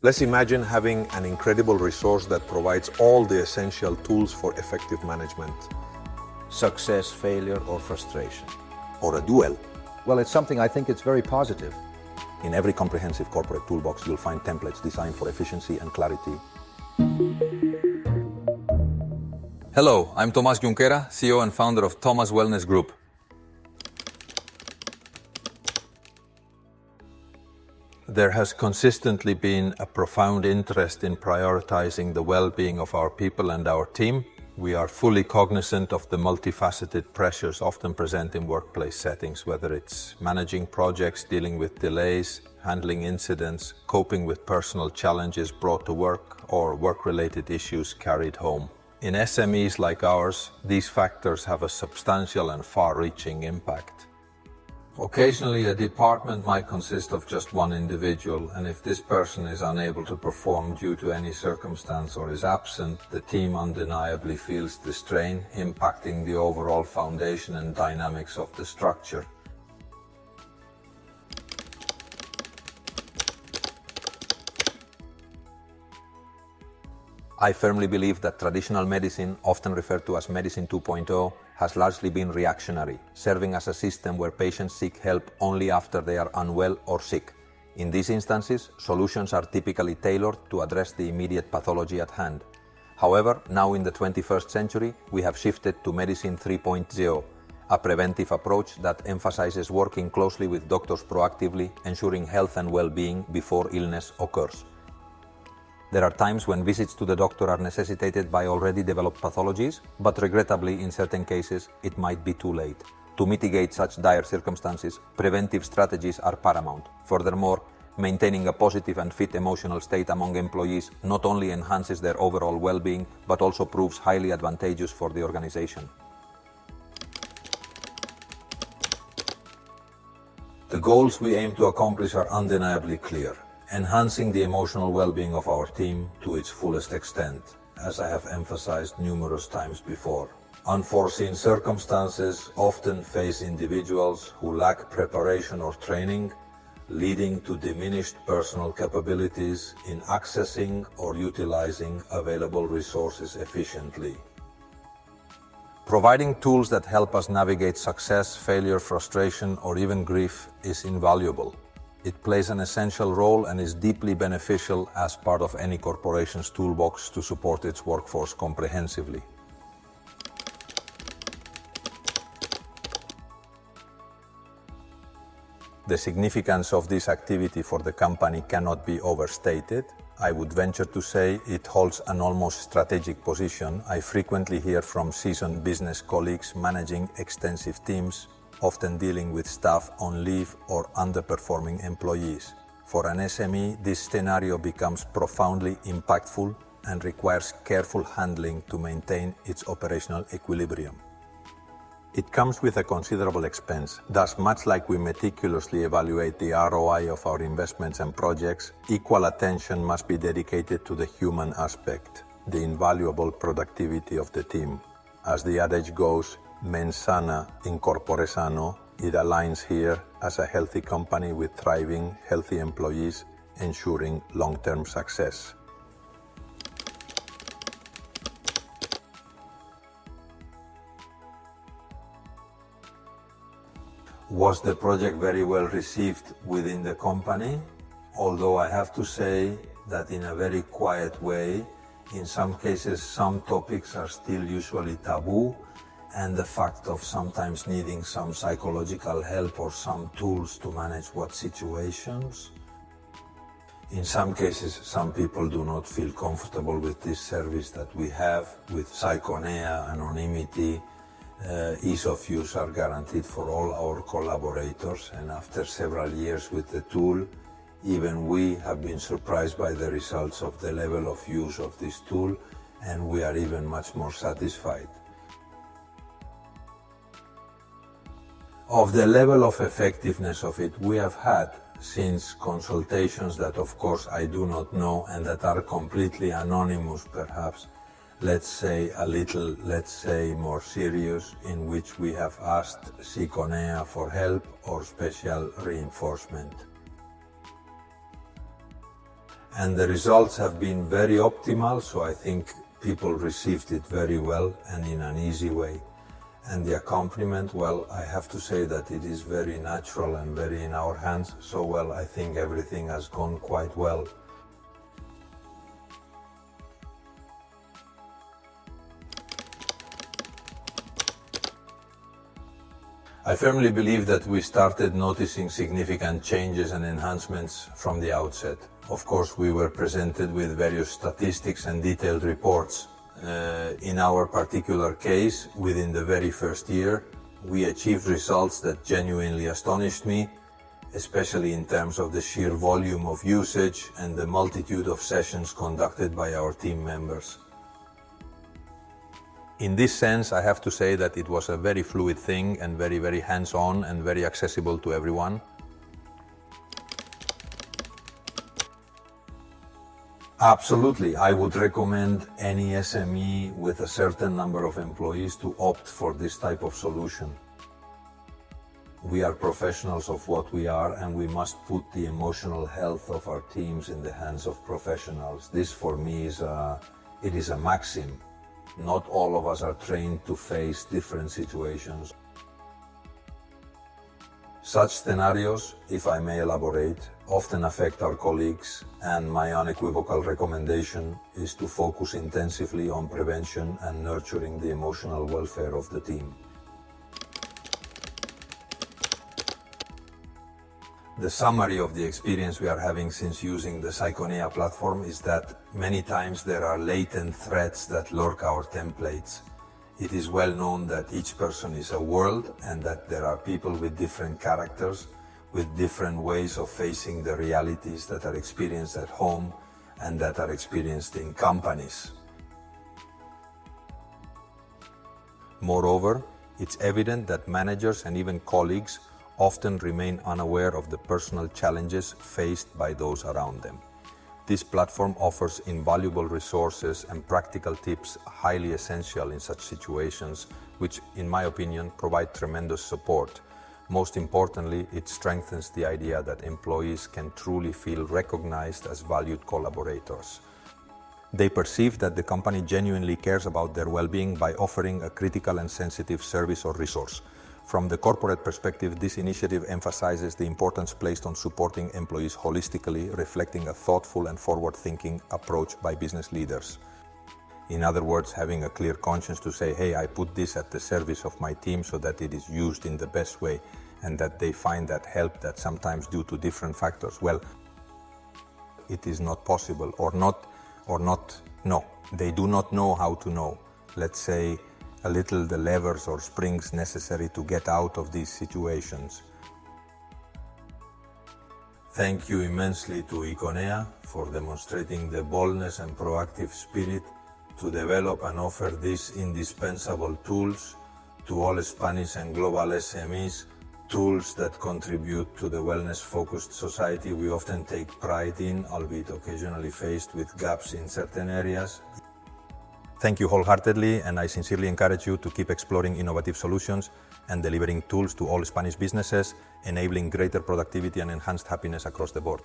Let's imagine having an incredible resource that provides all the essential tools for effective management. Success, failure, or frustration. Or a duel. Well, it's something I think it's very positive. In every comprehensive corporate toolbox, you'll find templates designed for efficiency and clarity. Hello, I'm Tomás Junquera, CEO and founder of Tomás Wellnes Group. There has consistently been a profound interest in prioritizing the well-being of our people and our team. We are fully cognizant of the multifaceted pressures often present in workplace settings, whether it's managing projects, dealing with delays, handling incidents, coping with personal challenges brought to work, or work-related issues carried home. In SMEs like ours, these factors have a substantial and far-reaching impact. Occasionally, a department might consist of just one individual, and if this person is unable to perform due to any circumstance or is absent, the team undeniably feels the strain, impacting the overall foundation and dynamics of the structure. I firmly believe that traditional medicine, often referred to as Medicine 2.0, has largely been reactionary, serving as a system where patients seek help only after they are unwell or sick. In these instances, solutions are typically tailored to address the immediate pathology at hand. However, now in the 21st century, we have shifted to Medicine 3.0, a preventive approach that emphasizes working closely with doctors proactively, ensuring health and well-being before illness occurs. There are times when visits to the doctor are necessitated by already developed pathologies, but regrettably, in certain cases, it might be too late. To mitigate such dire circumstances, preventive strategies are paramount. Furthermore, maintaining a positive and fit emotional state among employees not only enhances their overall well-being, but also proves highly advantageous for the organization. The goals we aim to accomplish are undeniably clear. Enhancing the emotional well-being of our team to its fullest extent, as I have emphasized numerous times before. Unforeseen circumstances often face individuals who lack preparation or training, leading to diminished personal capabilities in accessing or utilizing available resources efficiently. Providing tools that help us navigate success, failure, frustration, or even grief is invaluable. It plays an essential role and is deeply beneficial as part of any corporation's toolbox to support its workforce comprehensively. The significance of this activity for the company cannot be overstated. I would venture to say it holds an almost strategic position. I frequently hear from seasoned business colleagues managing extensive teams, often dealing with staff on leave or underperforming employees. For an SME, this scenario becomes profoundly impactful and requires careful handling to maintain its operational equilibrium. It comes with a considerable expense. Thus, much like we meticulously evaluate the ROI of our investments and projects, equal attention must be dedicated to the human aspect, the invaluable productivity of the team. As the adage goes, mens sana in corpore sano, it aligns here as a healthy company with thriving, healthy employees, ensuring long-term success. Was the project very well received within the company? Although I have to say that in a very quiet way, in some cases some topics are still usually taboo, and the fact of sometimes needing some psychological help or some tools to manage what situations. In some cases, some people do not feel comfortable with this service that we have. With Psiconnea, anonymity, ease of use are guaranteed for all our collaborators, and after several years with the tool, even we have been surprised by the results of the level of use of this tool, and we are even much more satisfied. Of the level of effectiveness of it, we have had since consultations that of course I do not know and that are completely anonymous perhaps, let's say more serious, in which we have asked Psiconnea for help or special reinforcement. And the results have been very optimal, so I think people received it very well and in an easy way. And the accompaniment, well, I have to say that it is very natural and very in our hands, so well, I think everything has gone quite well. I firmly believe that we started noticing significant changes and enhancements from the outset. Of course, we were presented with various statistics and detailed reports. In our particular case, within the very first year, we achieved results that genuinely astonished me, especially in terms of the sheer volume of usage and the multitude of sessions conducted by our team members. In this sense, I have to say that it was a very fluid thing and very, very hands-on and very accessible to everyone. Absolutely. I would recommend any SME with a certain number of employees to opt for this type of solution. We are professionals of what we are, and we must put the emotional health of our teams in the hands of professionals. This for me is a maxim. Not all of us are trained to face different situations. Such scenarios, if I may elaborate, often affect our colleagues, and my unequivocal recommendation is to focus intensively on prevention and nurturing the emotional welfare of the team. The summary of the experience we are having since using the Psiconnea platform is that many times there are latent threats that lurk our templates. It is well known that each person is a world and that there are people with different characters, with different ways of facing the realities that are experienced at home and that are experienced in companies. Moreover, it's evident that managers and even colleagues often remain unaware of the personal challenges faced by those around them. This platform offers invaluable resources and practical tips highly essential in such situations, which, in my opinion, provide tremendous support. Most importantly, it strengthens the idea that employees can truly feel recognized as valued collaborators. They perceive that the company genuinely cares about their well-being by offering a critical and sensitive service or resource. From the corporate perspective, this initiative emphasizes the importance placed on supporting employees holistically, reflecting a thoughtful and forward-thinking approach by business leaders. In other words, having a clear conscience to say, hey, I put this at the service of my team so that it is used in the best way, and that they find that help that sometimes due to different factors, well, it is not possible no, they do not know how to know. Let's say a little the levers or springs necessary to get out of these situations. Thank you immensely to Psiconnea for demonstrating the boldness and proactive spirit to develop and offer these indispensable tools to all Spanish and global SMEs, tools that contribute to the wellness-focused society we often take pride in, albeit occasionally faced with gaps in certain areas. Thank you wholeheartedly, and I sincerely encourage you to keep exploring innovative solutions and delivering tools to all Spanish businesses, enabling greater productivity and enhanced happiness across the board.